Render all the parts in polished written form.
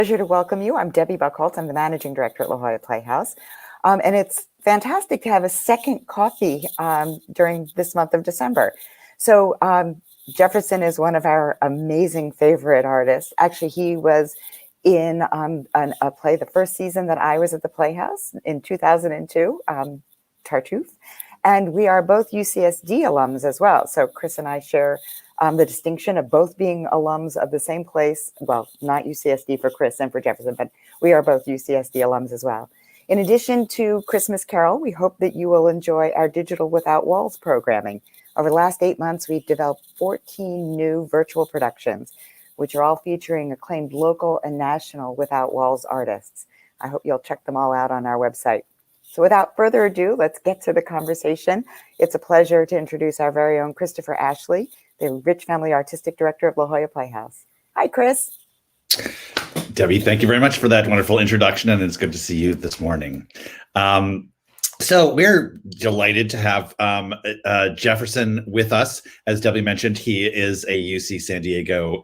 Pleasure to welcome you. I'm Debbie Buchholz. I'm the managing director at La Jolla Playhouse. And it's fantastic to have a second coffee during this month of December. So Jefferson is one of our amazing favorite artists. Actually, he was in a play the first season that I was at the Playhouse in 2002, Tartuffe. And we are both UCSD alums as well. So Chris and I share the distinction of both being alums of the same place. Well, not UCSD for Chris and for Jefferson, but we are both UCSD alums as well. In addition to Christmas Carol, we hope that you will enjoy our Digital Without Walls programming. Over the last 8 months, we've developed 14 new virtual productions, which are all featuring acclaimed local and national Without Walls artists. I hope you'll check them all out on our website. So without further ado, let's get to the conversation. It's a pleasure to introduce our very own Christopher Ashley, the Rich Family Artistic Director of La Jolla Playhouse. Hi, Chris. Debbie, thank you very much for that wonderful introduction, and it's good to see you this morning. So we're delighted to have Jefferson with us. As Debbie mentioned, he is a UC San Diego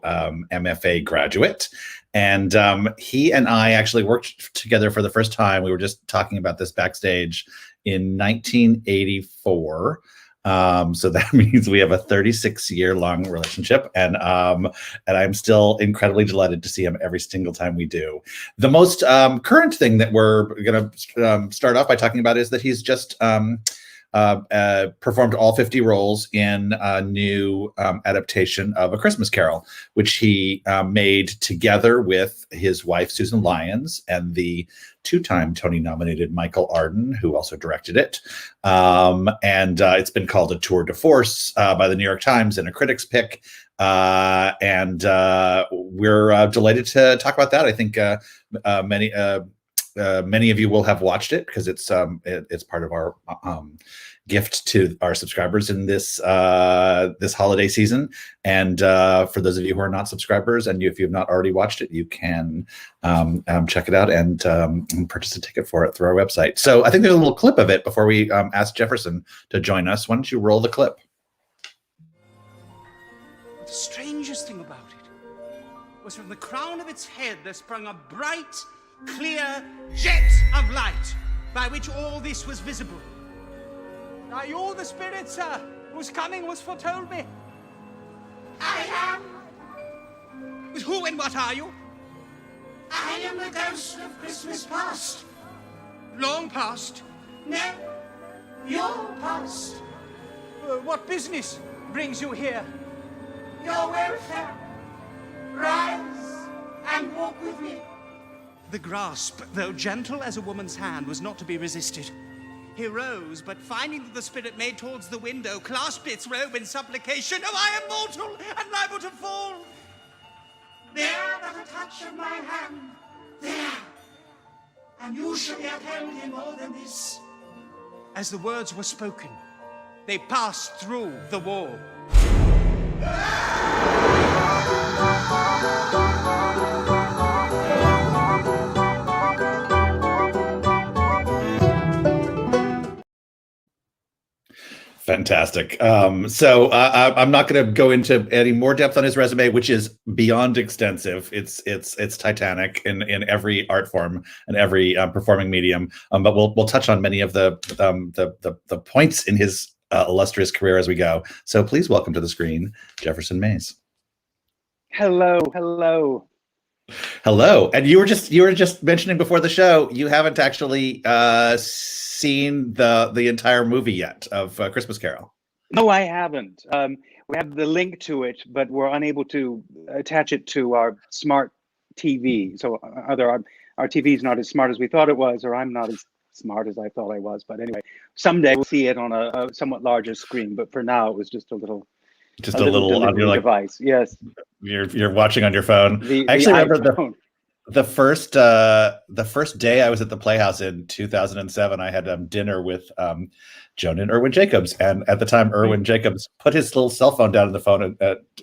MFA graduate. And he and I actually worked together for the first time. We were just talking about this backstage in 1984. So that means we have a 36-year-long relationship, and I'm still incredibly delighted to see him every single time we do. The most current thing that we're going to start off by talking about is that he's just performed all 50 roles in a new adaptation of A Christmas Carol, which he made together with his wife, Susan Lyons, and the two-time Tony-nominated Michael Arden, who also directed it. And it's been called a tour de force by the New York Times and a Critics pick. And we're delighted to talk about that. I think many of you will have watched it because it's part of our gift to our subscribers in this this holiday season. And for those of you who are not subscribers, and if you have not already watched it, you can check it out and purchase a ticket for it through our website. So I think there's a little clip of it before we ask Jefferson to join us. Why don't you roll the clip? The strangest thing about it was from the crown of its head there sprung a bright, clear jet of light by which all this was visible. Are you the spirit, sir, whose coming was foretold me? I am. With who and what are you? I am the ghost of Christmas past. Long past? No, your past. What business brings you here? Your welfare. Rise and walk with me. The grasp, though gentle as a woman's hand, was not to be resisted. He rose, but finding that the spirit made towards the window, clasped its robe in supplication. Oh, I am mortal and liable to fall. There but a touch of my hand. There. And you shall yet held in more than this. As the words were spoken, they passed through the wall. Fantastic. So I'm not going to go into any more depth on his resume, which is beyond extensive. It's titanic in every art form and every performing medium. But we'll touch on many of the points in his illustrious career as we go. So please welcome to the screen, Jefferson Mays. Hello, hello. Hello. And you were just mentioning before the show, you haven't actually seen the entire movie yet of Christmas Carol. No, I haven't. We have the link to it, but we're unable to attach it to our smart TV. So either our TV is not as smart as we thought it was, or I'm not as smart as I thought I was. But anyway, someday we'll see it on a somewhat larger screen. But for now, it was just a little on your device. Yes, you're watching on your phone. I actually remember the first day I was at the Playhouse in 2007. I had dinner with Joan and Irwin Jacobs, and at the time, Irwin Jacobs put his little cell phone down on the phone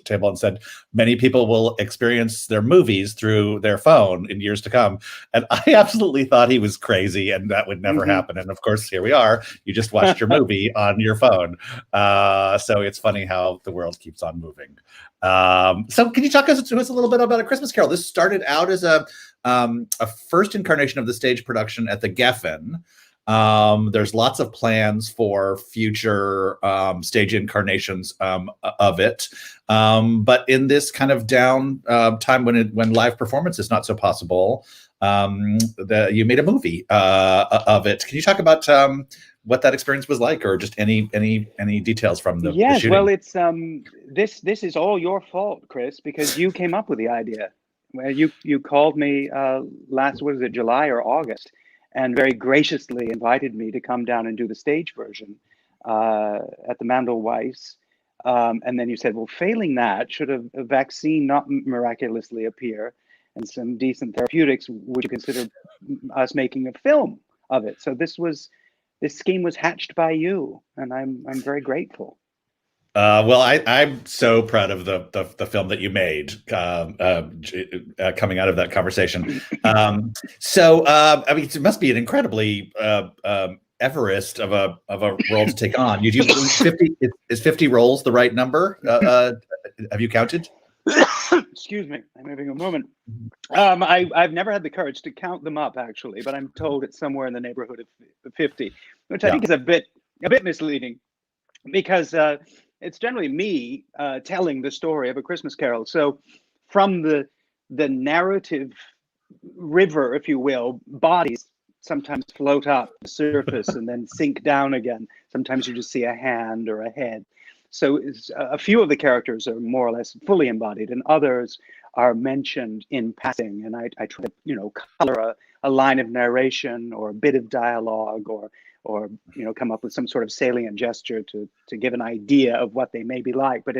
table and said, "Many people will experience their movies through their phone in years to come." And I absolutely thought he was crazy, and that would never happen. And of course, here we are. You just watched your movie on your phone. So it's funny how the world keeps on moving. So can you talk to us a little bit about A Christmas Carol? This started out as a a first incarnation of the stage production at the Geffen. There's lots of plans for future stage incarnations of it, but in this kind of down time when live performance is not so possible, you made a movie of it. Can you talk about what that experience was like, or just any details from the shooting? Well, it's this is all your fault, Chris, because you came up with the idea. Well, you called me last, was it July or August, and very graciously invited me to come down and do the stage version at the Mandelweiss. And then you said, well, failing that, should a vaccine not miraculously appear and some decent therapeutics, would you consider us making a film of it? So this scheme was hatched by you, and I'm very grateful. Well, I'm so proud of the film that you made coming out of that conversation. So I mean, it must be an incredibly Everest of a role to take on. You do 50. Is 50 roles the right number? Have you counted? Excuse me, I'm having a moment. I've never had the courage to count them up, actually, but I'm told it's somewhere in the neighborhood of 50, which I think is a bit misleading, because it's generally me telling the story of A Christmas Carol. So from the narrative river, if you will, bodies sometimes float up the surface and then sink down again. Sometimes you just see a hand or a head. So a few of the characters are more or less fully embodied, and others are mentioned in passing. And I try to, color a line of narration or a bit of dialogue, or come up with some sort of salient gesture to give an idea of what they may be like. But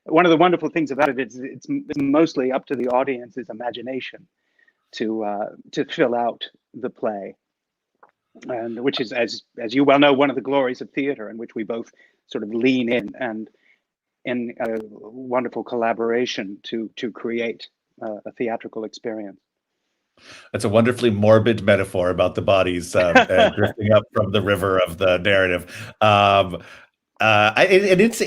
one of the wonderful things about it is it's mostly up to the audience's imagination to fill out the play, and which is, as you well know, one of the glories of theater, in which we both sort of lean in and in a wonderful collaboration to create a theatrical experience. That's a wonderfully morbid metaphor about the bodies drifting up from the river of the narrative. It's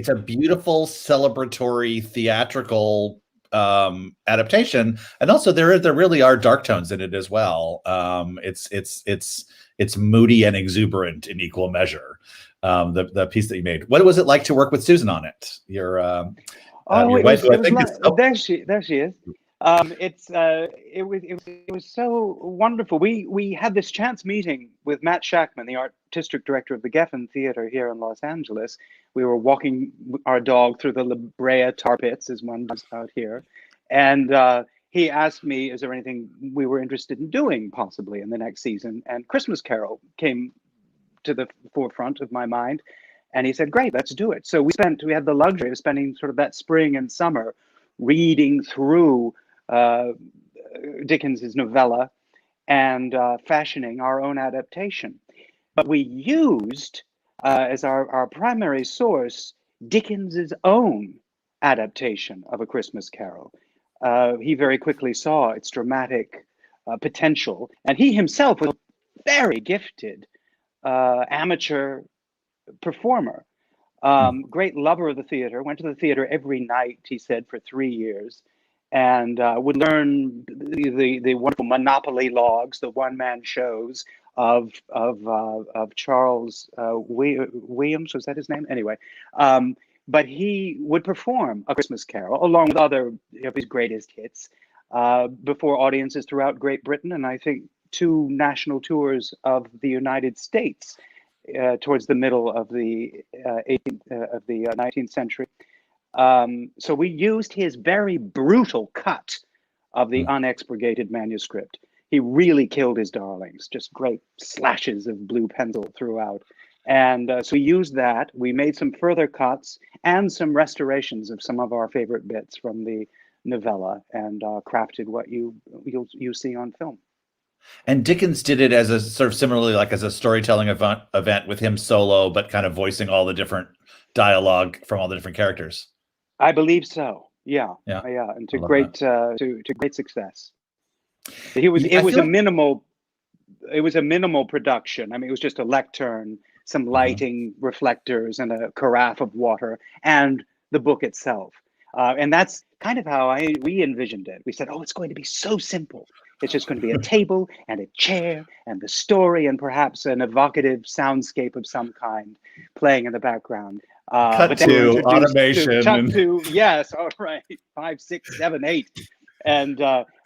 a beautiful celebratory theatrical adaptation, and also there really are dark tones in it as well. It's moody and exuberant in equal measure. The piece that you made. What was it like to work with Susan on it? Your wife, who I think is there she is. It was so wonderful. We had this chance meeting with Matt Shackman, the artistic director of the Geffen Theater here in Los Angeles. We were walking our dog through the La Brea tar pits, as one does out here, and he asked me, is there anything we were interested in doing possibly in the next season? And Christmas Carol came to the forefront of my mind, and he said, great, let's do it. So we had the luxury of spending sort of that spring and summer reading through Dickens's novella and fashioning our own adaptation. But we used as our primary source Dickens's own adaptation of A Christmas Carol. He very quickly saw its dramatic potential, and he himself was a very gifted amateur performer, great lover of the theater, went to the theater every night, he said, for 3 years, and would learn the wonderful Monopoly logs, the one-man shows of Charles Williams, was that his name? Anyway, but he would perform A Christmas Carol along with other of his greatest hits before audiences throughout Great Britain, and I think 2 national tours of the United States towards the middle of the 19th century. So we used his very brutal cut of the unexpurgated manuscript. He really killed his darlings, just great slashes of blue pencil throughout. And so we used that. We made some further cuts and some restorations of some of our favorite bits from the novella, and crafted what you see on film. And Dickens did it as a sort of similarly, like as a storytelling event with him solo, but kind of voicing all the different dialogue from all the different characters. I believe so. Yeah. And to great success. It was a minimal production. I mean, it was just a lectern, some lighting, reflectors, and a carafe of water, and the book itself. And that's kind of how we envisioned it. We said, oh, it's going to be so simple. It's just going to be a table and a chair and the story and perhaps an evocative soundscape of some kind playing in the background. Cut to automation. Yes, all right, 5, 6, 7, 8. And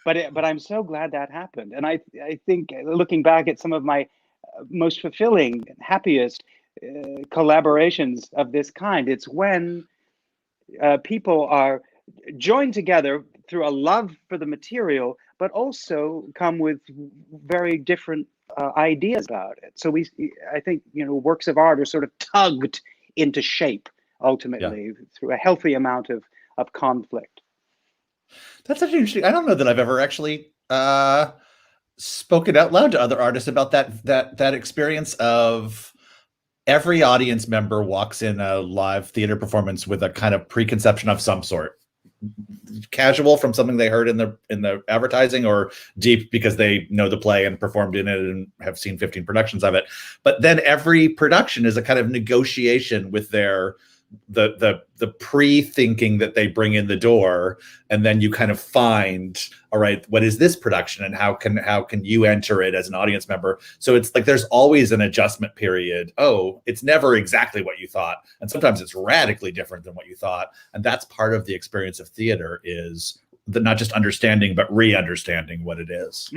but I'm so glad that happened. And I think looking back at some of my most fulfilling, happiest collaborations of this kind, it's when people are joined together through a love for the material, but also come with very different ideas about it. So I think, works of art are sort of tugged into shape ultimately through a healthy amount of conflict. That's actually interesting. I don't know that I've ever actually spoken out loud to other artists about that experience of every audience member walks in a live theater performance with a kind of preconception of some sort. Casual from something they heard in the advertising, or deep because they know the play and performed in it and have seen 15 productions of it. But then every production is a kind of negotiation with the pre-thinking that they bring in the door, and then you kind of find, all right, what is this production and how can you enter it as an audience member? So it's like there's always an adjustment period. Oh, it's never exactly what you thought, and sometimes it's radically different than what you thought. And that's part of the experience of theater, is not just understanding but re-understanding what it is.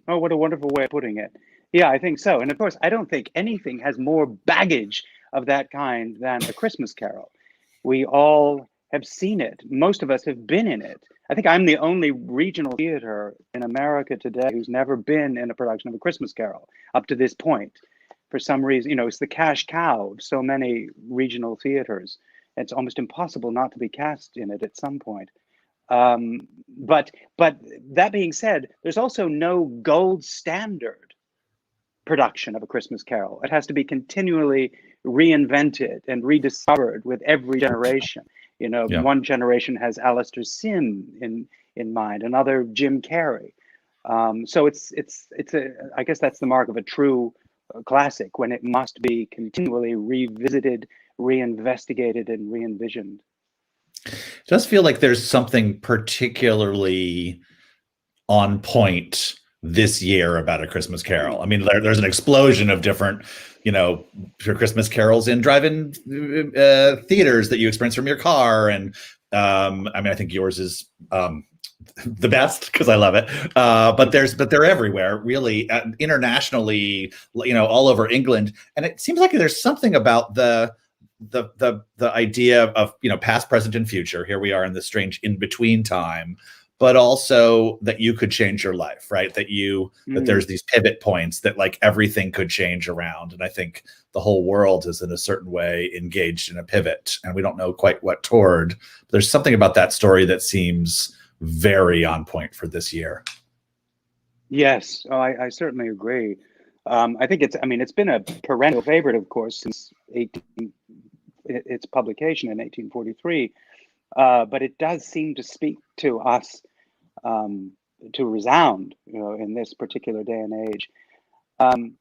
Oh, what a wonderful way of putting it. Yeah, I think so. And of course, I don't think anything has more baggage of that kind than A Christmas Carol. We all have seen it. Most of us have been in it. I think I'm the only regional theater in America today who's never been in a production of A Christmas Carol up to this point. For some reason, it's the cash cow of so many regional theaters. It's almost impossible not to be cast in it at some point. But that being said, there's also no gold standard production of A Christmas Carol. It has to be continually reinvented and rediscovered with every generation. One generation has Alistair Sim in mind, another Jim Carrey. So I guess that's the mark of a true classic, when it must be continually revisited, reinvestigated, and re-envisioned. It does feel like there's something particularly on point this year about A Christmas Carol. I mean, there's an explosion of different, Christmas carols in drive-in theaters that you experience from your car. And I think yours is the best because I love it. But they're everywhere, really, internationally, all over England. And it seems like there's something about the idea of, past, present, and future. Here we are in this strange in-between time, but also that you could change your life, right? That there's these pivot points that like everything could change around. And I think the whole world is in a certain way engaged in a pivot, and we don't know quite what toward. There's something about that story that seems very on point for this year. Yes, I certainly agree. I think it's been a perennial favorite, of course, since its publication in 1843. But it does seem to speak to us, to resound, in this particular day and age. And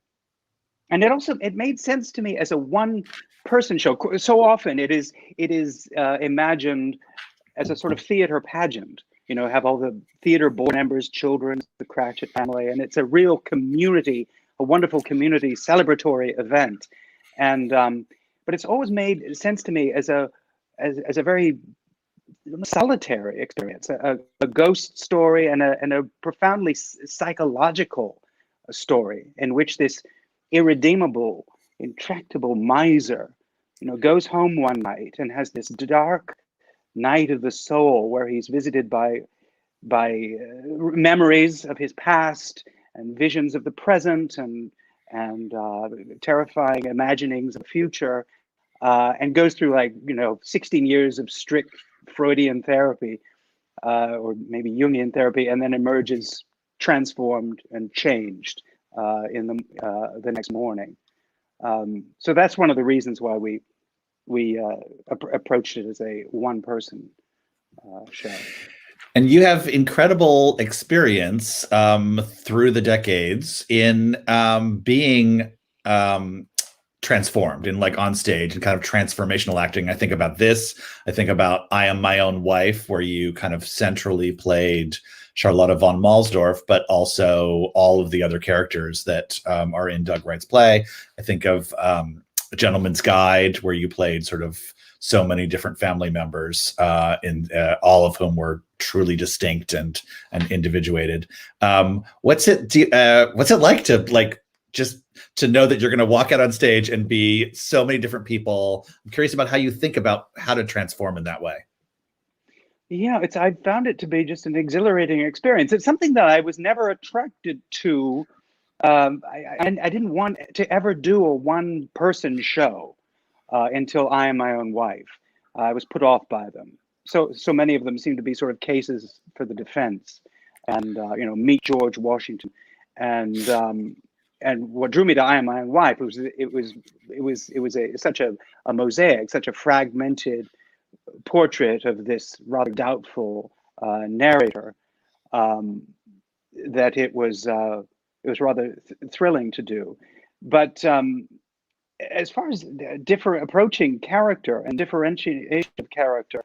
it made sense to me as a one-person show. So often it is imagined as a sort of theater pageant. Have all the theater board members, children, the Cratchit family, and it's a real community, a wonderful community celebratory event. And but it's always made sense to me as a very solitary experience, a ghost story, and a profoundly psychological story in which this irredeemable, intractable miser, goes home one night and has this dark night of the soul where he's visited by memories of his past and visions of the present and terrifying imaginings of the future, and goes through 16 years of strict Freudian therapy, or maybe Jungian therapy, and then emerges transformed and changed in the next morning. So that's one of the reasons why we approached it as a one-person show. And you have incredible experience through the decades in being transformed in like on stage and kind of transformational acting. I think about this. I think about I Am My Own Wife, where you kind of centrally played Charlotta von Malsdorf, but also all of the other characters that are in Doug Wright's play. I think of A Gentleman's Guide, where you played sort of so many different family members, in all of whom were truly distinct and individuated. What's it like to just to know that you're going to walk out on stage and be so many different people? I'm curious about how you think about how to transform in that way. Yeah, I found it to be just an exhilarating experience. It's something that I was never attracted to. I didn't want to ever do a one-person show until I Am My Own Wife. I was put off by them. So many of them seem to be sort of cases for the defense, and meet George Washington, and what drew me to I Am My Own Wife was such a mosaic, such a fragmented portrait of this rather doubtful narrator, that it was rather thrilling to do. But as far as approaching character and differentiation of character,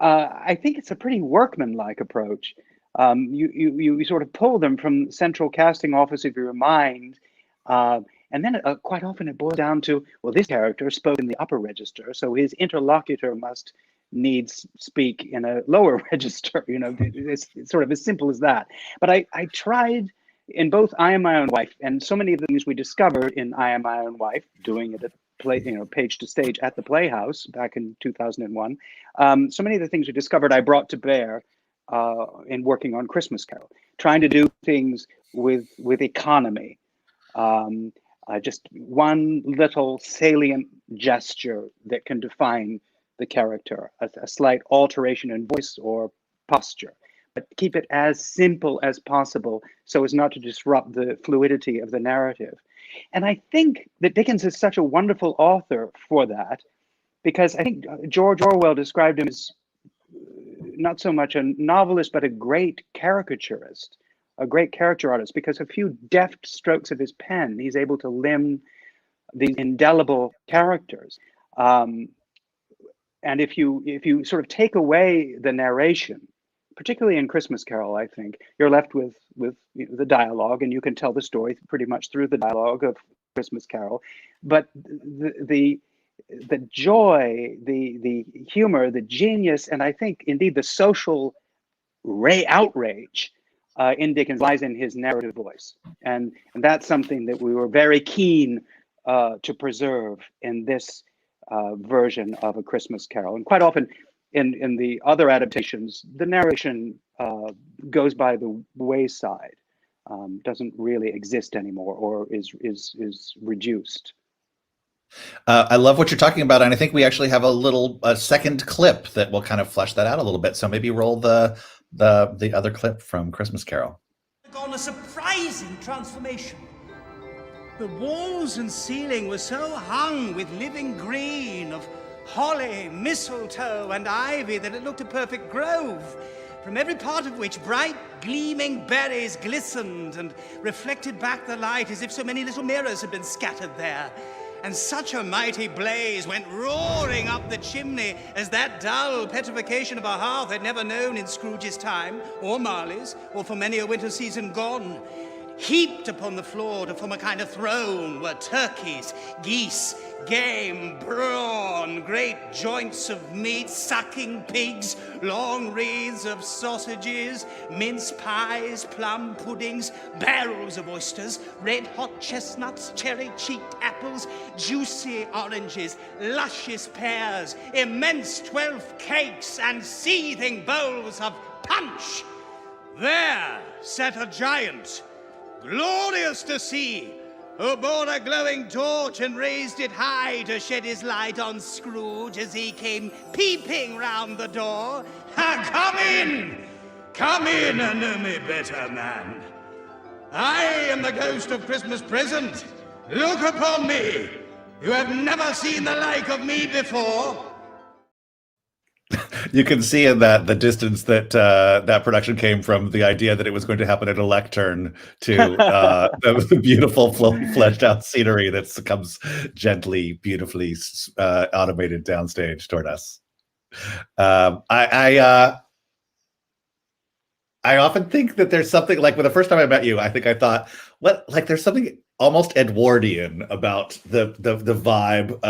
I think it's a pretty workmanlike approach. You sort of pull them from the central casting office of your mind, and then quite often it boils down to, well, this character spoke in the upper register, so his interlocutor must needs speak in a lower register. It's sort of as simple as that. But I tried in both I Am My Own Wife, and so many of the things we discovered in I Am My Own Wife, doing it at Page to Stage at the Playhouse back in 2001. So many of the things we discovered I brought to bear in working on Christmas Carol, trying to do things with economy. Just one little salient gesture that can define the character, a slight alteration in voice or posture, but keep it as simple as possible so as not to disrupt the fluidity of the narrative. And I think that Dickens is such a wonderful author for that, because I think George Orwell described him as not so much a novelist, but a great caricaturist, a great character artist, because a few deft strokes of his pen, he's able to limn these indelible characters. And if you sort of take away the narration, particularly in Christmas Carol, I think you're left with the dialogue, and you can tell the story pretty much through the dialogue of Christmas Carol. But the joy, the humor, the genius, and I think indeed the social outrage in Dickens lies in his narrative voice, and that's something that we were very keen to preserve in this version of A Christmas Carol. And quite often in the other adaptations, the narration goes by the wayside, doesn't really exist anymore, or is reduced. I love what you're talking about, and I think we actually have a second clip that will kind of flesh that out a little bit. So maybe roll the other clip from Christmas Carol. On a surprising transformation. The walls and ceiling were so hung with living green of holly, mistletoe, and ivy that it looked a perfect grove, from every part of which bright, gleaming berries glistened and reflected back the light as if so many little mirrors had been scattered there. And such a mighty blaze went roaring up the chimney as that dull petrification of a hearth had never known in Scrooge's time, or Marley's, or for many a winter season gone. Heaped upon the floor to form a kind of throne were turkeys, geese, game, brawn, great joints of meat, sucking pigs, long wreaths of sausages, mince pies, plum puddings, barrels of oysters, red-hot chestnuts, cherry-cheeked apples, juicy oranges, luscious pears, immense 12 cakes, and seething bowls of punch. There sat a giant, glorious to see, who bore a glowing torch and raised it high to shed his light on Scrooge as he came peeping round the door. Come in and know me better, man. I am the ghost of Christmas present. Look upon me. You have never seen the like of me before. You can see in that the distance that that production came from the idea that it was going to happen at a lectern to the beautiful fleshed out scenery that comes gently, beautifully automated downstage toward us. I often think that there's something like when the first time I met you, I think I thought, what, like there's something almost Edwardian about the vibe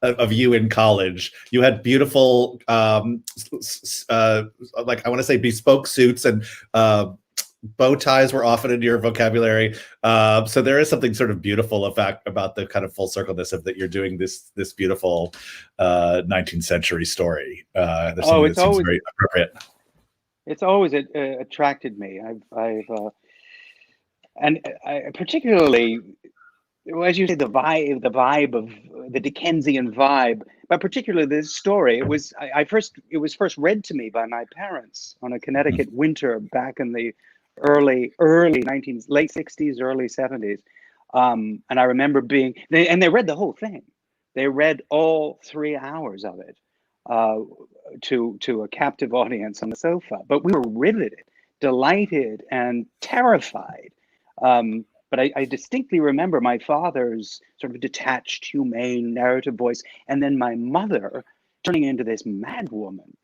of you in college. You had beautiful, like I want to say bespoke suits, and bow ties were often in your vocabulary. So there is something sort of beautiful about the kind of full circleness of that you're doing this beautiful 19th century story. There's something that seems very appropriate. It's always attracted me. Particularly, as you say, the vibe of the Dickensian vibe, but particularly this story. It was first read to me by my parents on a Connecticut winter back in the late 60s, early 70s, and I remember they read the whole thing. They read all 3 hours of it. To a captive audience on the sofa, but we were riveted, delighted, and terrified. But I distinctly remember my father's sort of detached, humane narrative voice, and then my mother turning into this mad woman,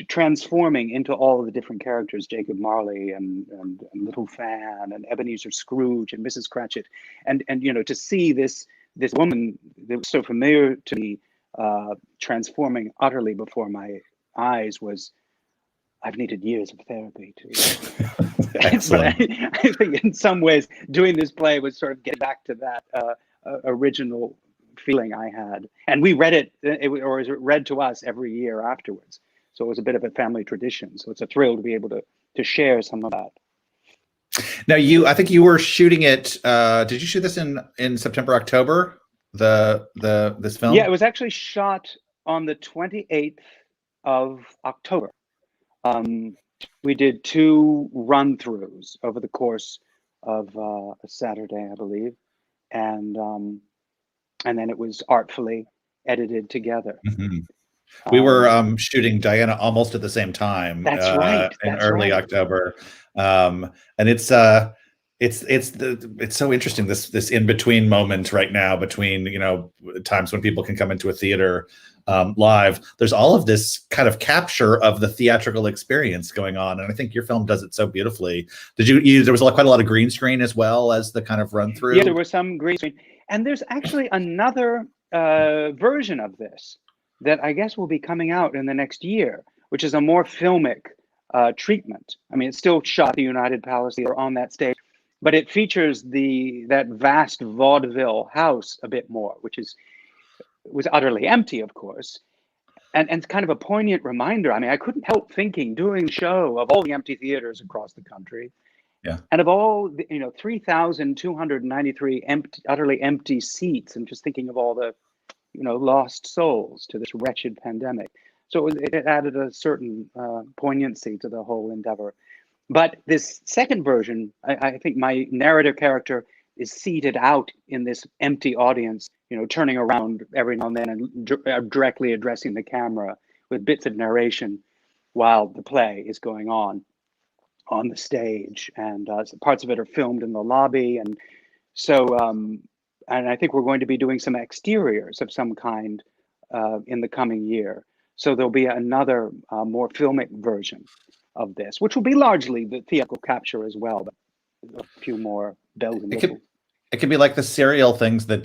transforming into all of the different characters, Jacob Marley and Little Fan and Ebenezer Scrooge and Mrs. Cratchit, and to see this woman that was so familiar to me transforming utterly before my eyes I've needed years of therapy to. But I think in some ways doing this play was sort of getting back to that original feeling I had, and we read it, or is it read to us every year afterwards. So it was a bit of a family tradition. So it's a thrill to be able to share some of that. Now I think you were shooting it. Did you shoot this in September, October? This film? Yeah, it was actually shot on the 28th of October. We did 2 run-throughs over the course of a Saturday, I believe, and then it was artfully edited together. Mm-hmm. We were shooting Diana almost at the same time. That's right. In early October, and it's so interesting, this in between moment right now between times when people can come into a theater live. There's all of this kind of capture of the theatrical experience going on, and I think your film does it so beautifully. Did you there was quite a lot of green screen as well as the kind of run through? Yeah, there was some green screen, and there's actually another version of this that I guess will be coming out in the next year, which is a more filmic treatment. I mean, it's still shot at the United Palace Theater on that stage, but it features that vast vaudeville house a bit more, which was utterly empty, of course, and it's kind of a poignant reminder. I mean, I couldn't help thinking, doing a show of all the empty theaters across the country, and of all the 3,293 utterly empty seats, and just thinking of all the lost souls to this wretched pandemic. So it added a certain poignancy to the whole endeavor. But this second version, I think my narrative character is seated out in this empty audience, turning around every now and then and directly addressing the camera with bits of narration while the play is going on the stage. And parts of it are filmed in the lobby. And so, and I think we're going to be doing some exteriors of some kind in the coming year. So there'll be another more filmic version of this, which will be largely the theatrical capture as well, but a few more bells and whistles. It could be like the serial things that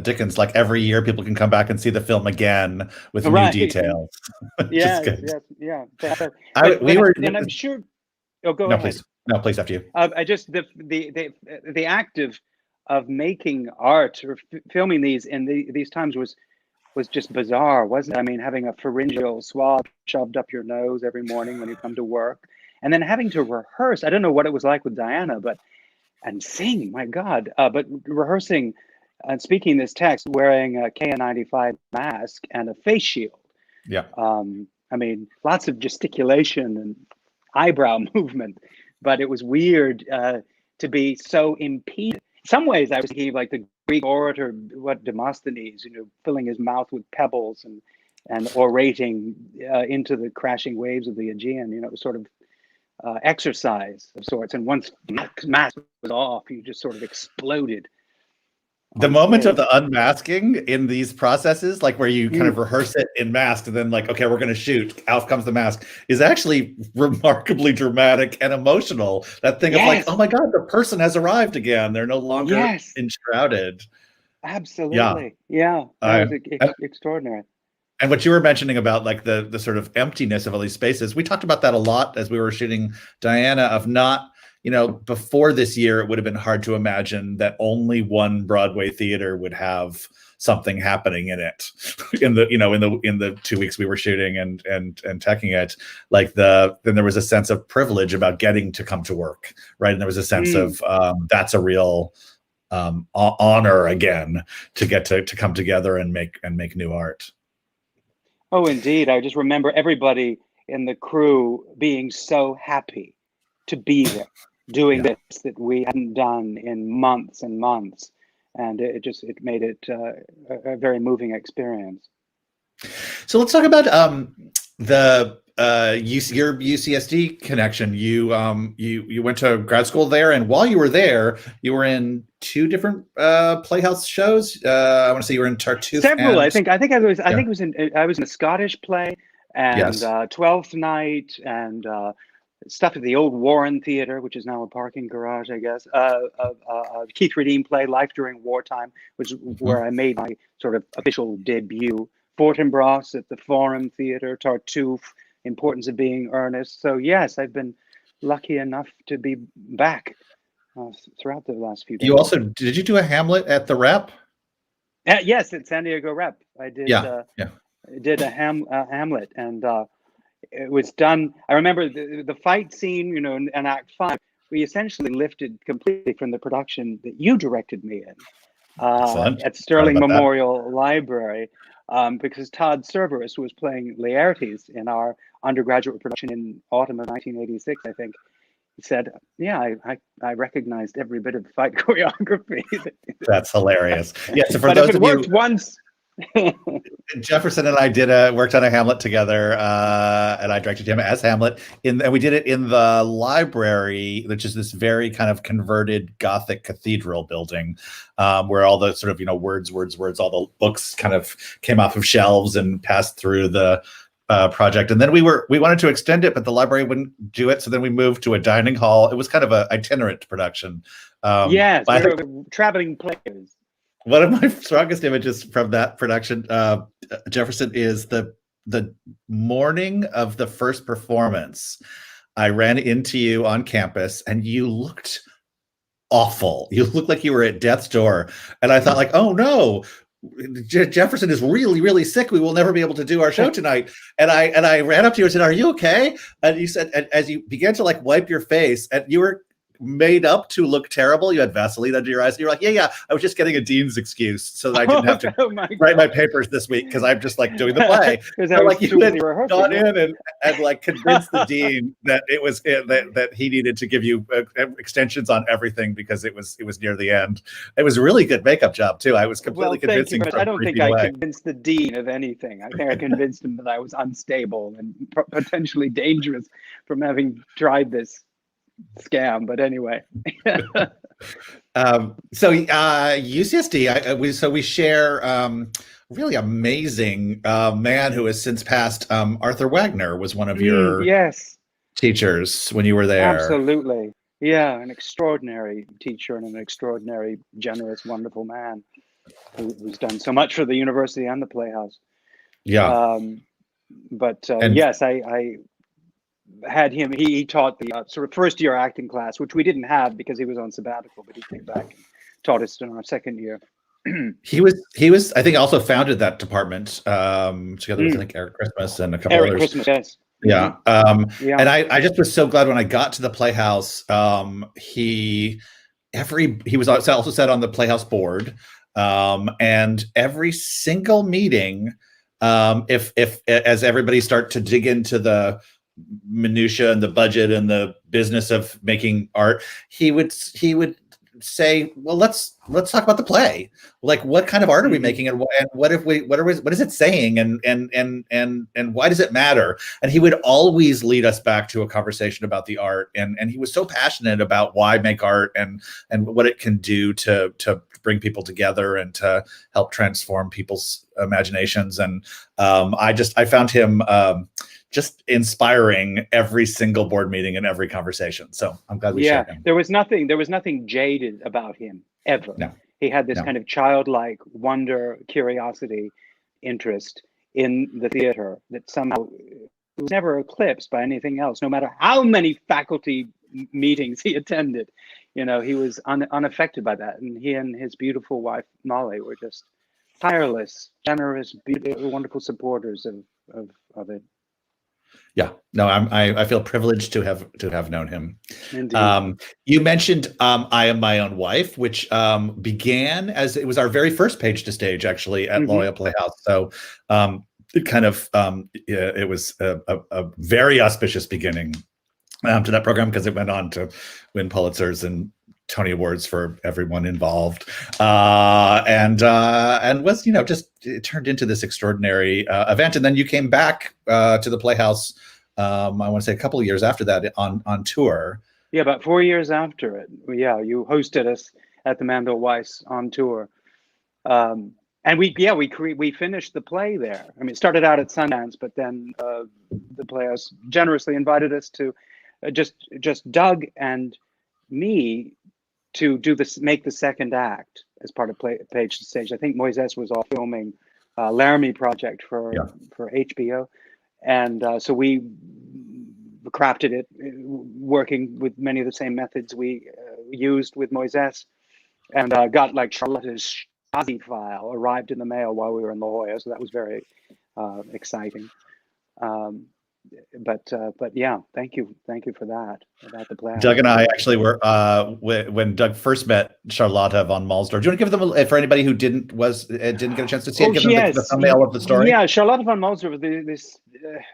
Dickens, like every year people can come back and see the film again with new details. Yeah. And I'm sure. Oh, go ahead. Please. No, please, after you. I just the act of making art or filming these in these times was just bizarre, wasn't it? I mean, having a pharyngeal swab shoved up your nose every morning when you come to work, and then having to rehearse. I don't know what it was like with Diana, and sing, my God, but rehearsing and speaking this text wearing a KN95 mask and a face shield. Yeah. I mean, lots of gesticulation and eyebrow movement, but it was weird to be so impeded. In some ways, I was thinking of like the Greek orator, Demosthenes, filling his mouth with pebbles and and orating into the crashing waves of the Aegean. You know, it was sort of exercise of sorts. And once mask was off, you just sort of exploded. The moment of the unmasking in these processes, like where you kind of rehearse it in mask and then like, okay, we're going to shoot, out comes the mask, is actually remarkably dramatic and emotional. That thing of like, oh my God, the person has arrived again. They're no longer enshrouded. Absolutely. Yeah. That was extraordinary. And what you were mentioning about like the sort of emptiness of all these spaces, we talked about that a lot as we were shooting Diana, of not, you know, before this year, it would have been hard to imagine that only one Broadway theater would have something happening in it in the 2 weeks we were shooting and teching it. Like then there was a sense of privilege about getting to come to work, right? And there was a sense of that's a real honor again to get to come together and make new art. Oh, indeed. I just remember everybody in the crew being so happy to be there, doing this that we hadn't done in months and months. And it made it a very moving experience. So let's talk about your UCSD connection. You went to grad school there, and while you were there, you were in 2 different Playhouse shows. I want to say you were in Tartuffe. Several, I think. I was in a Scottish play and Twelfth Night and stuff at the old Warren Theatre, which is now a parking garage, I guess. Keith Redeem play, Life During Wartime, which is where I made my sort of official debut. Fortinbras at the Forum Theatre, Tartuffe, Importance of Being Earnest. So yes, I've been lucky enough to be back throughout the last few days. You also, did you do a Hamlet at the Rep? Yes, at San Diego Rep. I did. Did a Hamlet, and it was done. I remember the fight scene, in Act 5. We essentially lifted completely from the production that you directed me in at Sterling Memorial Library, because Todd Cerberus was playing Laertes in our undergraduate production in autumn of 1986, I think. He said, "Yeah, I recognized every bit of fight choreography." That's hilarious. Yes, so for but those if it of worked you, once. Jefferson and I worked on a Hamlet together, and I directed him as Hamlet, and we did it in the library, which is this very kind of converted Gothic cathedral building, where all the sort of words, all the books kind of came off of shelves and passed through the project. And then we wanted to extend it, but the library wouldn't do it, so then we moved to a dining hall. It was kind of an itinerant production. Yes, we were traveling players. One of my strongest images from that production, Jefferson, is the morning of the first performance. I ran into you on campus, and you looked awful. You looked like you were at death's door, and I thought, like, oh no, Jefferson is really, really sick. We will never be able to do our show tonight. And I ran up to you and said, "Are you okay?" And you said, and as you began to like wipe your face, and you were made up to look terrible. You had Vaseline under your eyes. And you're like, yeah, I was just getting a dean's excuse so that I didn't have to write my papers this week because I'm just like doing the play. So, like, you had gone in and like convinced the dean that that he needed to give you extensions on everything because it was near the end. It was a really good makeup job too. I was completely convincing. I don't think I convinced the dean of anything. I think I convinced him that I was unstable and potentially dangerous from having tried this scam, but anyway. So UCSD, we share really amazing man who has since passed. Arthur Wagner was one of your teachers when you were there. Absolutely. Yeah, an extraordinary teacher and an extraordinary, generous, wonderful man who's done so much for the university and the Playhouse. Yeah. Yes, I had him. He taught the sort of first year acting class, which we didn't have because he was on sabbatical, but he came back and taught us in our second year. He was I think also founded that department together with I think Eric Christmas and a couple others. Christmas, yes. Yeah. And I just was so glad when I got to the Playhouse. He was also sat on the Playhouse board, and every single meeting, if as everybody start to dig into the minutia and the budget and the business of making art, he would say, well, let's talk about the play. Like, what kind of art are we making, and what is it saying, and why does it matter? And he would always lead us back to a conversation about the art, and he was so passionate about why make art and what it can do to bring people together and to help transform people's imaginations. And I found him just inspiring every single board meeting and every conversation. So I'm glad we shared him. There was nothing jaded about him ever. No. He had this kind of childlike wonder, curiosity, interest in the theater that somehow was never eclipsed by anything else, no matter how many faculty meetings he attended. You know, he was unaffected by that. And he and his beautiful wife, Molly, were just tireless, generous, beautiful, wonderful supporters of it. Yeah, no, I feel privileged to have known him. Indeed. You mentioned I Am My Own Wife, which began as it was our very first Page to Stage, actually, at La Jolla Playhouse. So it kind of it was a very auspicious beginning to that program, because it went on to win Pulitzers and Tony Awards for everyone involved, and was, just it turned into this extraordinary event. And then you came back to the Playhouse, I want to say a couple of years after that, on tour. Yeah, about 4 years after it. Yeah, you hosted us at the Mandel Weiss on tour, and we finished the play there. I mean, it started out at Sundance, but then the Playhouse generously invited us to just Doug and me to make the second act as part of Page to Stage. I think Moises was all filming Laramie Project for HBO, and so we crafted it, working with many of the same methods we used with Moises, and got like Charlotte's Stasi file arrived in the mail while we were in La Jolla, so that was very exciting. But yeah, thank you for that, about the plan. Doug and I actually were when Doug first met Charlotta von Malsdorf. Do you want to give them, for anybody who didn't get a chance to see it, give them the thumbnail of the story? Yeah, Charlotta von Malsdorf, this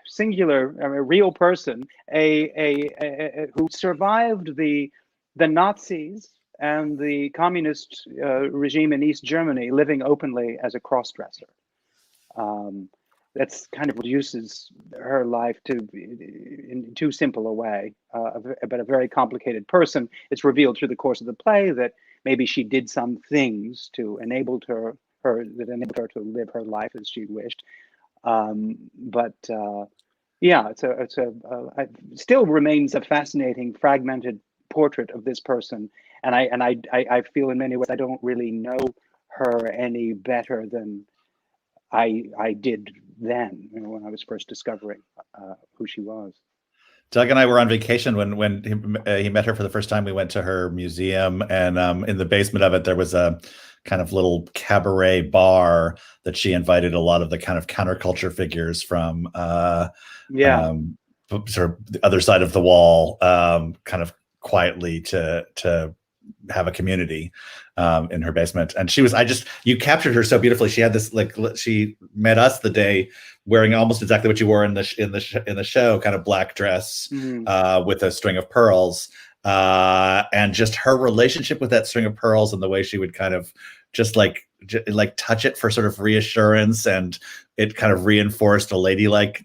singular, real person, who survived the Nazis and the communist regime in East Germany, living openly as a cross-dresser. That's kind of reduces her life to in too simple a way, but a very complicated person. It's revealed through the course of the play that maybe she did some things to enable her to live her life as she wished. Yeah, it still remains a fascinating, fragmented portrait of this person, and I feel in many ways I don't really know her any better than I did then, when I was first discovering who she was. Doug and I were on vacation when he met her for the first time. We went to her museum, and in the basement of it, there was a kind of little cabaret bar that she invited a lot of the kind of counterculture figures from sort of the other side of the wall, kind of quietly to have a community in her basement. And she was, you captured her so beautifully. She had this, she met us the day wearing almost exactly what you wore in the show, kind of black dress with a string of pearls, and just her relationship with that string of pearls and the way she would kind of just like touch it for sort of reassurance, and it kind of reinforced a ladylike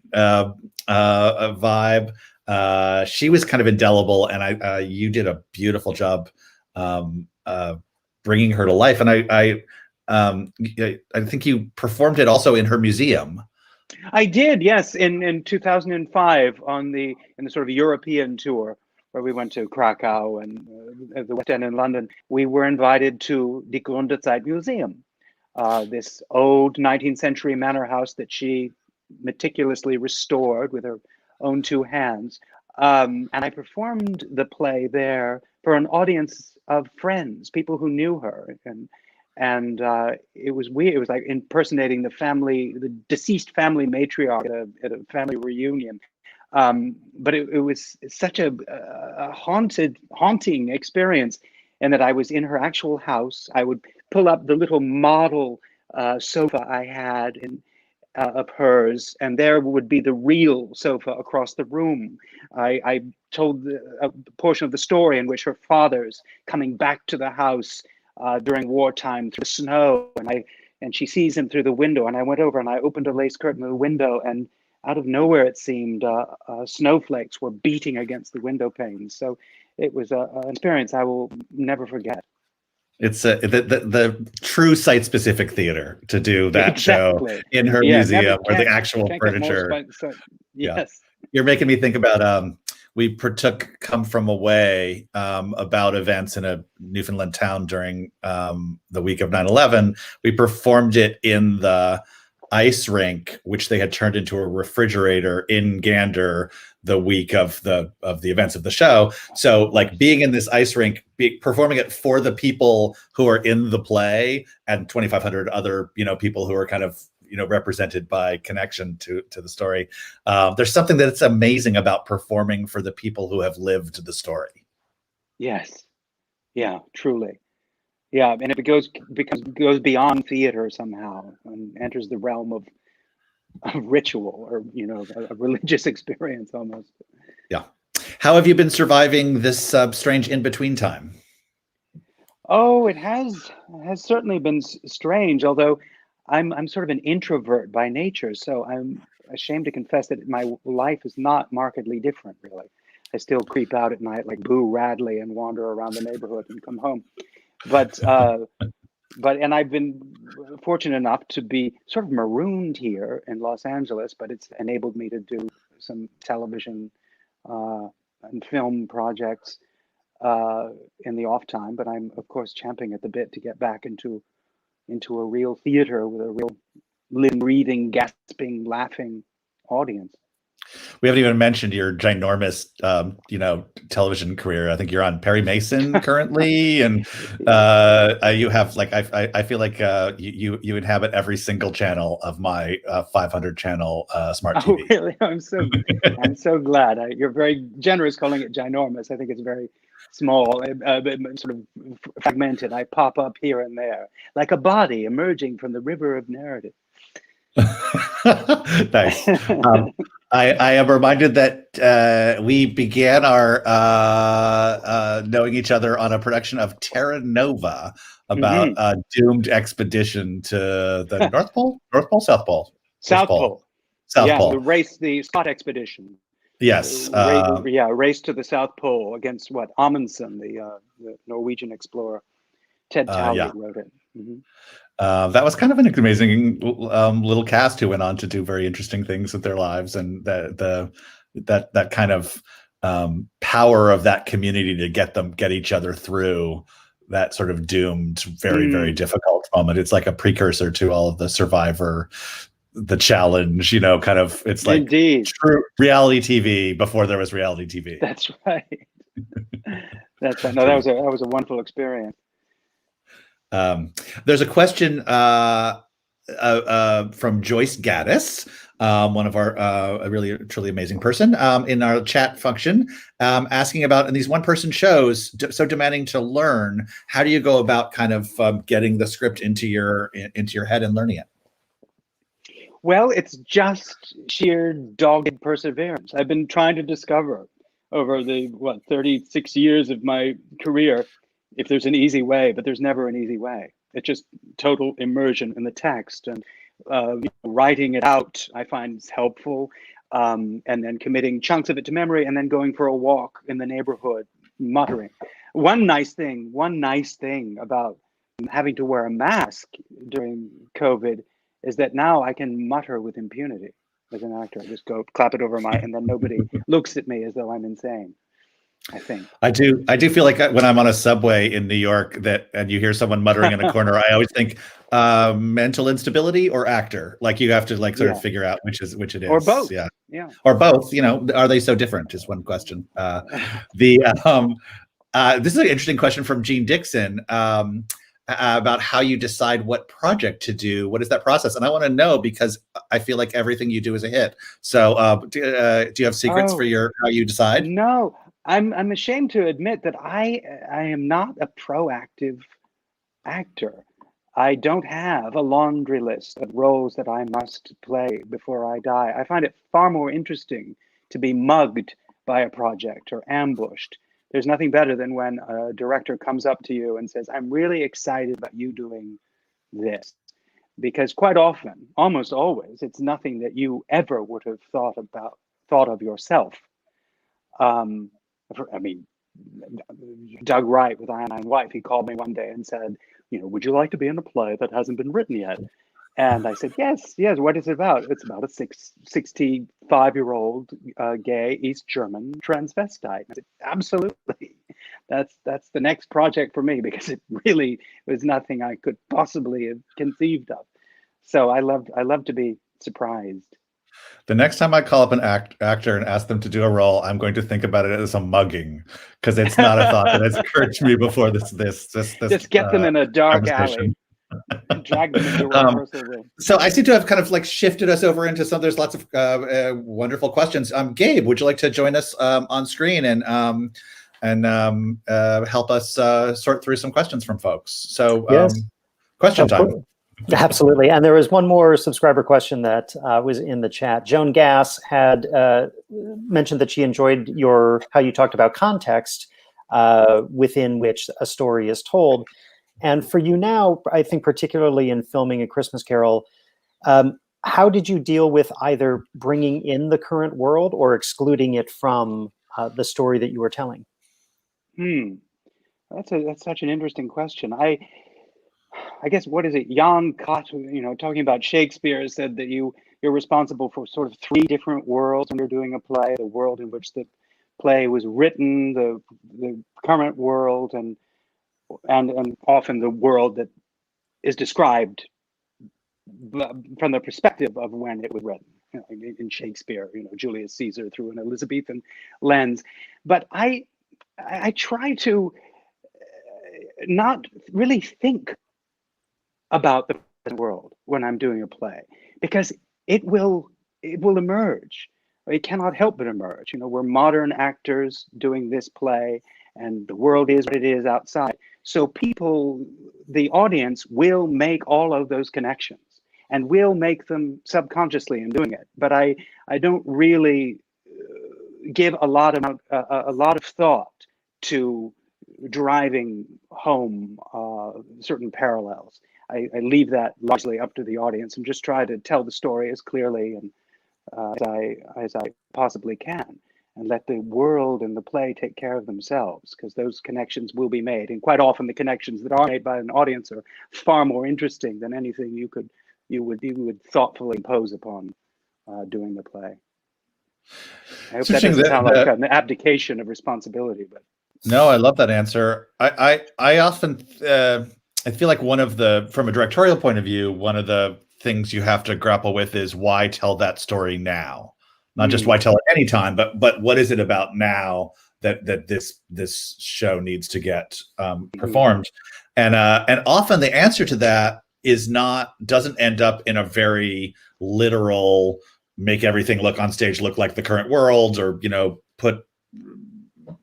vibe. She was kind of indelible, and you did a beautiful job bringing her to life. And I think you performed it also in her museum. I did, yes, in 2005 in the sort of European tour, where we went to Krakow and the West End in London. We were invited to the Gründerzeit Museum, this old 19th century manor house that she meticulously restored with her own two hands. And I performed the play there for an audience of friends, people who knew her, and it was weird. It was like impersonating the deceased family matriarch at a family reunion. But it was such a haunting experience, and that I was in her actual house. I would pull up the little model sofa I had, of hers, and there would be the real sofa across the room. I told a portion of the story in which her father's coming back to the house during wartime through the snow, and she sees him through the window, and I went over and I opened a lace curtain in the window, and out of nowhere it seemed snowflakes were beating against the window panes. So it was an experience I will never forget. It's the true site-specific theater to do that Exactly. show in her museum where the actual furniture. Yes. Yeah. You're making me think about we partook Come From Away about events in a Newfoundland town during the week of 9/11. We performed it in the ice rink, which they had turned into a refrigerator in Gander the week of the events of the show. So like being in this ice rink, performing it for the people who are in the play and 2,500 other, people who are kind of, represented by connection to the story. There's something that's amazing about performing for the people who have lived the story. Yes. Yeah, truly. Yeah, and it goes beyond theater somehow and enters the realm of ritual or a religious experience almost. Yeah. How have you been surviving this strange in-between time? Oh, it has certainly been strange, although I'm sort of an introvert by nature, so I'm ashamed to confess that my life is not markedly different, really. I still creep out at night like Boo Radley and wander around the neighborhood and come home. But I've been fortunate enough to be sort of marooned here in Los Angeles, but it's enabled me to do some television and film projects in the off time. But I'm of course champing at the bit to get back into a real theater with a real living, breathing, gasping, laughing audience. We haven't even mentioned your ginormous, television career. I think you're on Perry Mason currently, and you have I feel like you inhabit every single channel of my 500 channel smart TV. Oh, really? I'm so glad. You're very generous calling it ginormous. I think it's very small, sort of fragmented. I pop up here and there like a body emerging from the river of narrative. Nice. I am reminded that we began our knowing each other on a production of Terra Nova about a doomed expedition to the North Pole, South Pole. South Pole. The Scott expedition. Yes. Race to the South Pole against Amundsen, the Norwegian explorer. Ted Talbot wrote it. Mm-hmm. That was kind of an amazing little cast who went on to do very interesting things with their lives, and that kind of power of that community to get each other through that sort of doomed, very, very difficult moment. It's like a precursor to all of the Survivor, the Challenge, kind of, it's like Indeed. True reality TV before there was reality TV. That's right. That's right. No, that was a wonderful experience. There's a question from Joyce Gaddis, one of our a really truly amazing person in our chat function, asking about in these one-person shows so demanding to learn. How do you go about kind of getting the script into your head and learning it? Well, it's just sheer dogged perseverance. I've been trying to discover over the 36 years of my career if there's an easy way, but there's never an easy way. It's just total immersion in the text, and writing it out I find is helpful, and then committing chunks of it to memory, and then going for a walk in the neighborhood, muttering. One nice thing about having to wear a mask during COVID is that now I can mutter with impunity as an actor. I just go clap it over and then nobody looks at me as though I'm insane. I think I do feel like when I'm on a subway in New York and you hear someone muttering in a corner, I always think mental instability or actor. Like you have to sort of figure out which it is, or both. Yeah, or both. Are they so different? Is one question. This is an interesting question from Gene Dixon about how you decide what project to do. What is that process? And I want to know because I feel like everything you do is a hit. So do you have secrets for how you decide? No. I'm ashamed to admit that I am not a proactive actor. I don't have a laundry list of roles that I must play before I die. I find it far more interesting to be mugged by a project or ambushed. There's nothing better than when a director comes up to you and says, I'm really excited about you doing this. Because quite often, almost always, it's nothing that you ever would have thought of yourself. I mean, Doug Wright with Iron Wife, he called me one day and said, would you like to be in a play that hasn't been written yet? And I said, yes. What is it about? It's about a 65-year-old gay East German transvestite. I said, absolutely. That's the next project for me, because it really was nothing I could possibly have conceived of. So I love to be surprised. The next time I call up an actor and ask them to do a role, I'm going to think about it as a mugging, because it's not a thought that has occurred to me before this Just get them in a dark alley and drag them into a rehearsal room. So I seem to have kind of like shifted us over into some. There's lots of wonderful questions. Gabe, would you like to join us on screen and help us sort through some questions from folks? So yes. Question time. Absolutely. And there was one more subscriber question that was in the chat. Joan Gass had mentioned that she enjoyed how you talked about context within which a story is told. And for you now, I think particularly in filming A Christmas Carol, how did you deal with either bringing in the current world or excluding it from the story that you were telling? That's such an interesting question. I guess, what is it? Jan Kott, talking about Shakespeare, said that you're responsible for sort of 3 different worlds when you're doing a play: the world in which the play was written, the current world, and often the world that is described from the perspective of when it was written. In Shakespeare, Julius Caesar through an Elizabethan lens. But I try to not really think about the present world when I'm doing a play, because it will emerge. It cannot help but emerge. We're modern actors doing this play, and the world is what it is outside. So the audience will make all of those connections and will make them subconsciously in doing it. But I don't really give a lot of thought to driving home certain parallels. I leave that largely up to the audience and just try to tell the story as clearly and as I possibly can, and let the world and the play take care of themselves, because those connections will be made. And quite often the connections that are made by an audience are far more interesting than anything you would thoughtfully impose upon doing the play. I hope that doesn't sound like an abdication of responsibility, but no, I love that answer. I often I feel like from a directorial point of view, one of the things you have to grapple with is why tell that story now, not just why tell it anytime, but what is it about now that this show needs to get performed, and often the answer to that doesn't end up in a very literal make everything on stage look like the current world, or put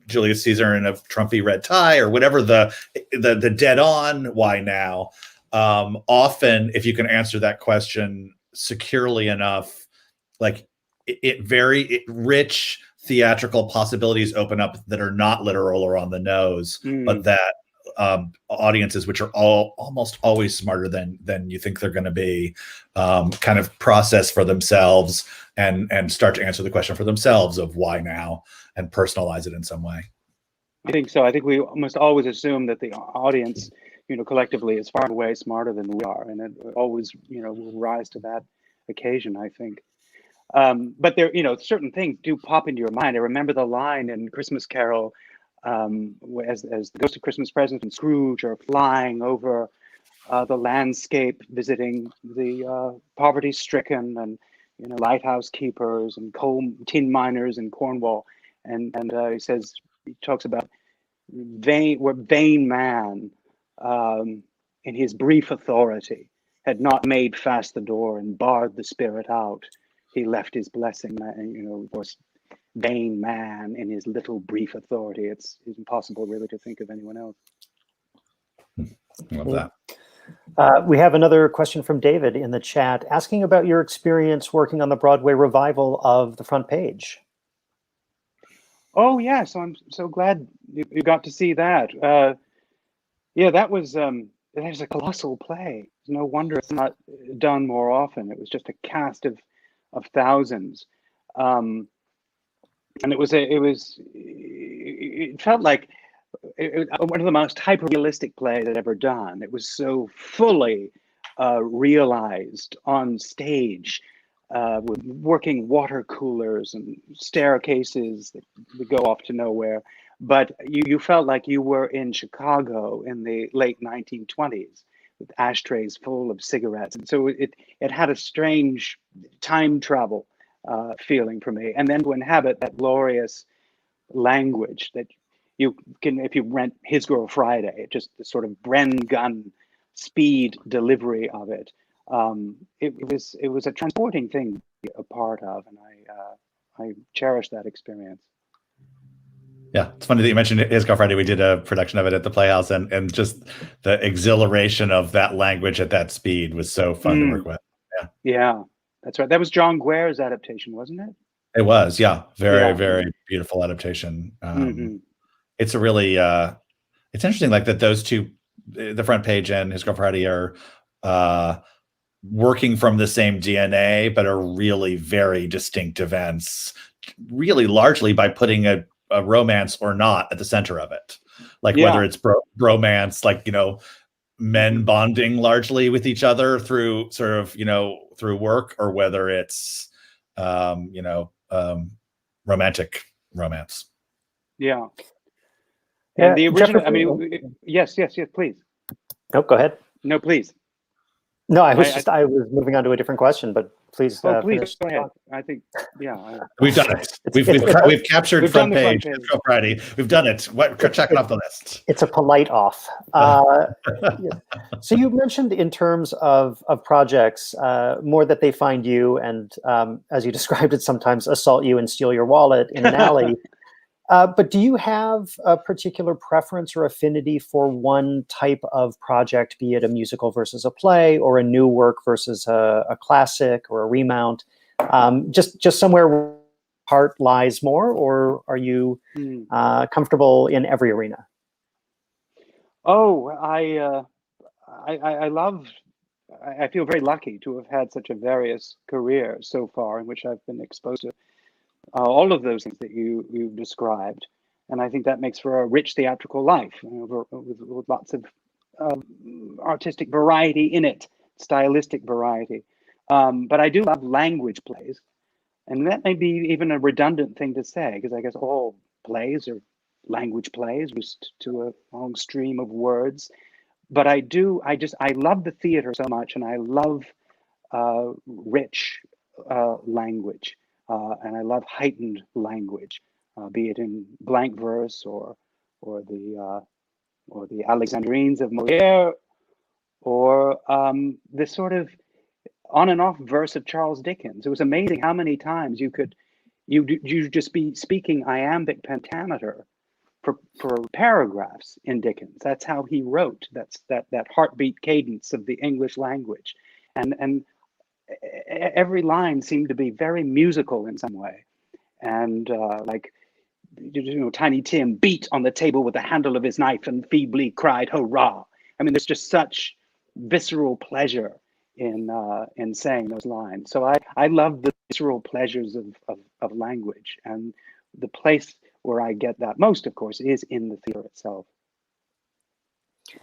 Julius Caesar in a Trumpy red tie, or whatever the dead on why now. Often, if you can answer that question securely enough, like rich theatrical possibilities open up that are not literal or on the nose, but that audiences, which are almost always smarter than you think they're going to be, kind of process for themselves and start to answer the question for themselves of why now, and personalize it in some way. I think so. I think we must always assume that the audience, collectively is far away smarter than we are, and it always, will rise to that occasion, I think. But there, certain things do pop into your mind. I remember the line in Christmas Carol, as the Ghost of Christmas Present and Scrooge are flying over the landscape, visiting the poverty-stricken and lighthouse keepers and tin miners in Cornwall, and he talks about vain man in his brief authority had not made fast the door and barred the spirit out. He left his blessing, of course, vain man in his little brief authority. It's impossible really to think of anyone else. Love that. We have another question from David in the chat asking about your experience working on the Broadway revival of The Front Page. Oh yeah, so I'm so glad you got to see that. Yeah, that was a colossal play. No wonder it's not done more often. It was just a cast of thousands, and it felt like one of the most hyper-realistic plays I'd ever done. It was so fully realized on stage, with working water coolers and staircases that go off to nowhere. But you felt like you were in Chicago in the late 1920s with ashtrays full of cigarettes. And so it had a strange time travel feeling for me. And then to inhabit that glorious language that you can, if you rent His Girl Friday, just the sort of Bren gun speed delivery of it. It was a transporting thing to be a part of, and I cherish that experience. Yeah, it's funny that you mentioned His Girl Friday. We did a production of it at the Playhouse, and just the exhilaration of that language at that speed was so fun to work with. Yeah, that's right. That was John Guare's adaptation, wasn't it? It was, yeah, very beautiful adaptation. It's a really, it's interesting, like that those two, The Front Page and His Girl Friday, are working from the same DNA, but are really very distinct events, really largely by putting a romance or not at the center of it. Like whether it's bromance, like, men bonding largely with each other through sort of, through work, or whether it's, romantic romance. Yeah. And the original, Jefferson, yes, please. No, go ahead. No, please. No, I was moving on to a different question, but please. Please go ahead. I think, we've done it. We've captured Front Page. Friday. We've done it. Check it off the list. It's a polite off. So you mentioned in terms of projects, more that they find you and, as you described it, sometimes assault you and steal your wallet in an alley. But do you have a particular preference or affinity for one type of project, be it a musical versus a play, or a new work versus a classic or a remount? Just somewhere where heart lies more, or are you comfortable in every arena? Oh, I feel very lucky to have had such a various career so far, in which I've been exposed to all of those things that you've described, and I think that makes for a rich theatrical life, with lots of artistic variety in it, stylistic variety. But I do love language plays, and that may be even a redundant thing to say, because I guess all plays are language plays, just to a long stream of words. But I love the theater so much, and I love rich language. And I love heightened language, be it in blank verse or the Alexandrines of Moliere, or this sort of on and off verse of Charles Dickens. It was amazing how many times you just be speaking iambic pentameter for paragraphs in Dickens. That's how he wrote. That's that heartbeat cadence of the English language, and every line seemed to be very musical in some way, and like Tiny Tim beat on the table with the handle of his knife and feebly cried hurrah. I mean, there's just such visceral pleasure in saying those lines. So I love the visceral pleasures of language, and the place where I get that most, of course, is in the theater itself.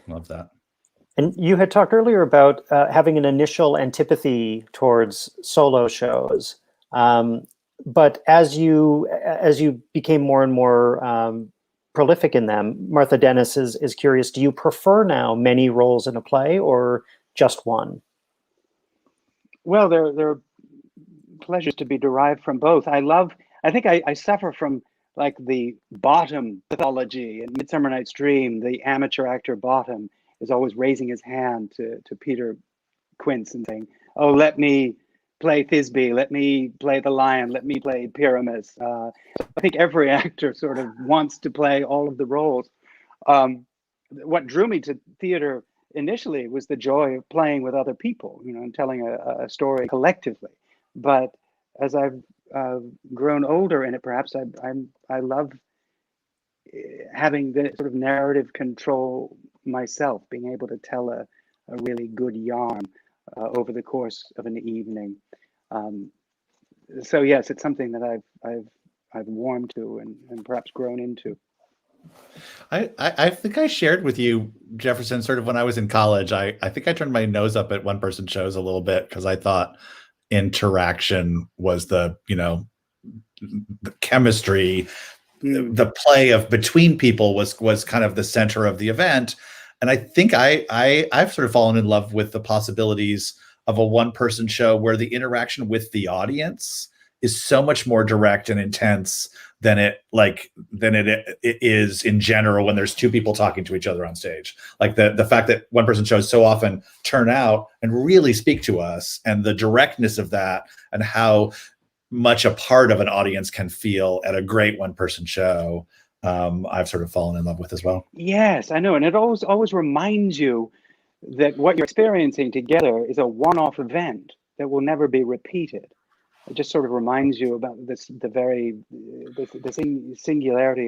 Love that. And you had talked earlier about having an initial antipathy towards solo shows, but as you became more and more prolific in them, Martha Dennis is curious: do you prefer now many roles in a play or just one? Well, there are pleasures to be derived from both. I think I suffer from like the bottom pathology in Midsummer Night's Dream. The amateur actor Bottom is always raising his hand to Peter Quince and saying, "Oh, let me play Thisbe, let me play the lion, let me play Pyramus." I think every actor sort of wants to play all of the roles. What drew me to theater initially was the joy of playing with other people, and telling a story collectively. But as I've grown older in it, perhaps I love having the sort of narrative control myself, being able to tell a really good yarn over the course of an evening. So yes, it's something that I've warmed to and perhaps grown into. I think I shared with you, Jefferson, sort of when I was in college, I think I turned my nose up at one-person shows a little bit because I thought interaction was the chemistry, the play of between people was kind of the center of the event. And I think I've sort of fallen in love with the possibilities of a one-person show where the interaction with the audience is so much more direct and intense than it is in general when there's two people talking to each other on stage. Like the fact that one-person shows so often turn out and really speak to us, and the directness of that, and how much a part of an audience can feel at a great one-person show, I've sort of fallen in love with as well. Yes, I know. And it always reminds you that what you're experiencing together is a one-off event that will never be repeated. It just sort of reminds you about the singularity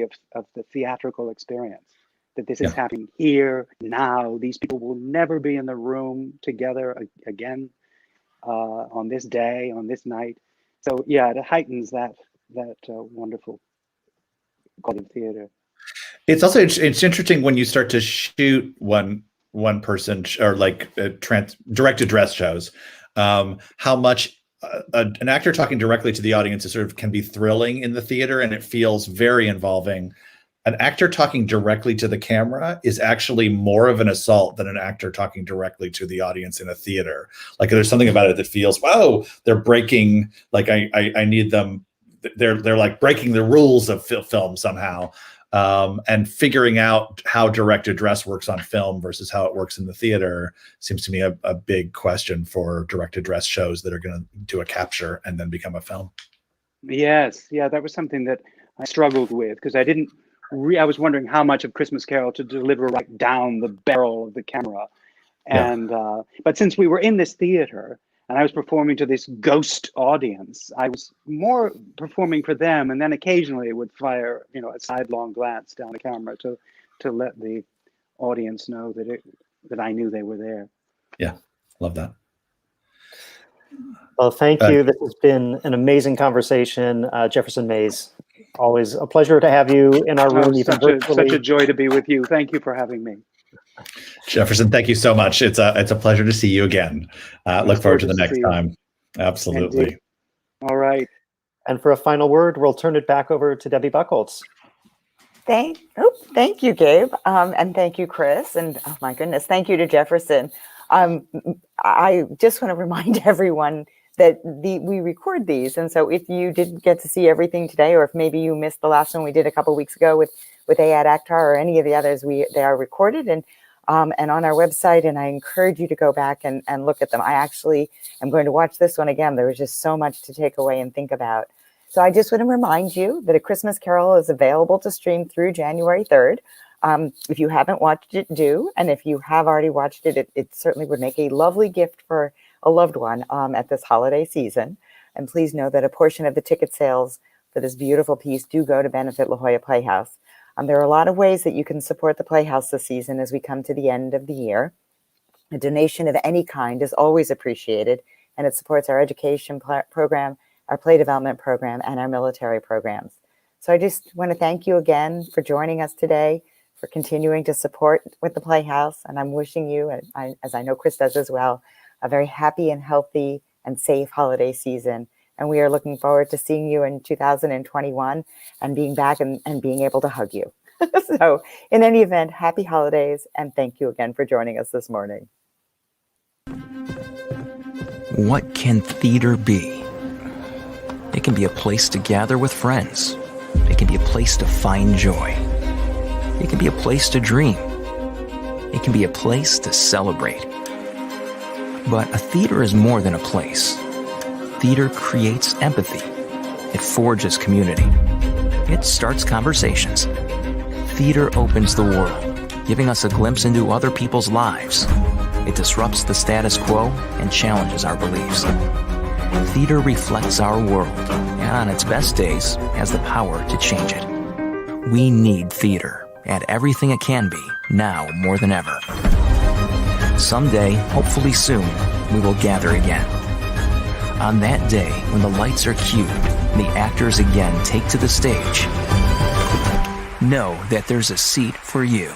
of the theatrical experience, that this is happening here, now. These people will never be in the room together again on this day, on this night. So yeah, it heightens that wonderful quality of theater. It's also, it's interesting when you start to shoot one person or like direct address shows, how much an actor talking directly to the audience sort of can be thrilling in the theater, and it feels very involving. An actor talking directly to the camera is actually more of an assault than an actor talking directly to the audience in a theater. Like there's something about it that feels, whoa, they're breaking, like I need them. They're like breaking the rules of film somehow. And figuring out how direct address works on film versus how it works in the theater seems to me a big question for direct address shows that are going to do a capture and then become a film. Yes, yeah, that was something that I struggled with because I was wondering how much of Christmas Carol to deliver right down the barrel of the camera. And but since we were in this theater and I was performing to this ghost audience, I was more performing for them, and then occasionally would fire, a sidelong glance down the camera to let the audience know that I knew they were there. Yeah, love that. Well, thank you. This has been an amazing conversation, Jefferson Mays. Always a pleasure to have you in our room. Such a joy to be with you. Thank you for having me. Jefferson, thank you so much. It's a pleasure to see you again. Look forward to the next time. Absolutely. Indeed. All right. And for a final word, we'll turn it back over to Debbie Buchholz. Thank you, Gabe. And thank you, Chris. And oh my goodness, thank you to Jefferson. I just want to remind everyone that we record these. And so if you didn't get to see everything today, or if maybe you missed the last one we did a couple weeks ago with Ayad Akhtar or any of the others, they are recorded and on our website. And I encourage you to go back and look at them. I actually am going to watch this one again. There was just so much to take away and think about. So I just want to remind you that A Christmas Carol is available to stream through January 3rd. If you haven't watched it, do. And if you have already watched it, it certainly would make a lovely gift for a loved one at this holiday season. And please know that a portion of the ticket sales for this beautiful piece do go to benefit La Jolla Playhouse. There are a lot of ways that you can support the Playhouse this season as we come to the end of the year. A donation of any kind is always appreciated, and it supports our education program, our play development program, and our military programs. So I just want to thank you again for joining us today, for continuing to support with the Playhouse. And I'm wishing you, as I know Chris does as well, a very happy and healthy and safe holiday season. And we are looking forward to seeing you in 2021 and being back and being able to hug you. So in any event, happy holidays. And thank you again for joining us this morning. What can theater be? It can be a place to gather with friends. It can be a place to find joy. It can be a place to dream. It can be a place to celebrate. But a theater is more than a place. Theater creates empathy. It forges community. It starts conversations. Theater opens the world. giving us a glimpse into other people's lives. It disrupts the status quo and challenges our beliefs. Theater reflects our world, and on its best days has the power to change it. We need theater and everything it can be, now more than ever. Someday, hopefully soon, we will gather again. On that day, when the lights are cued, the actors again take to the stage, know that there's a seat for you.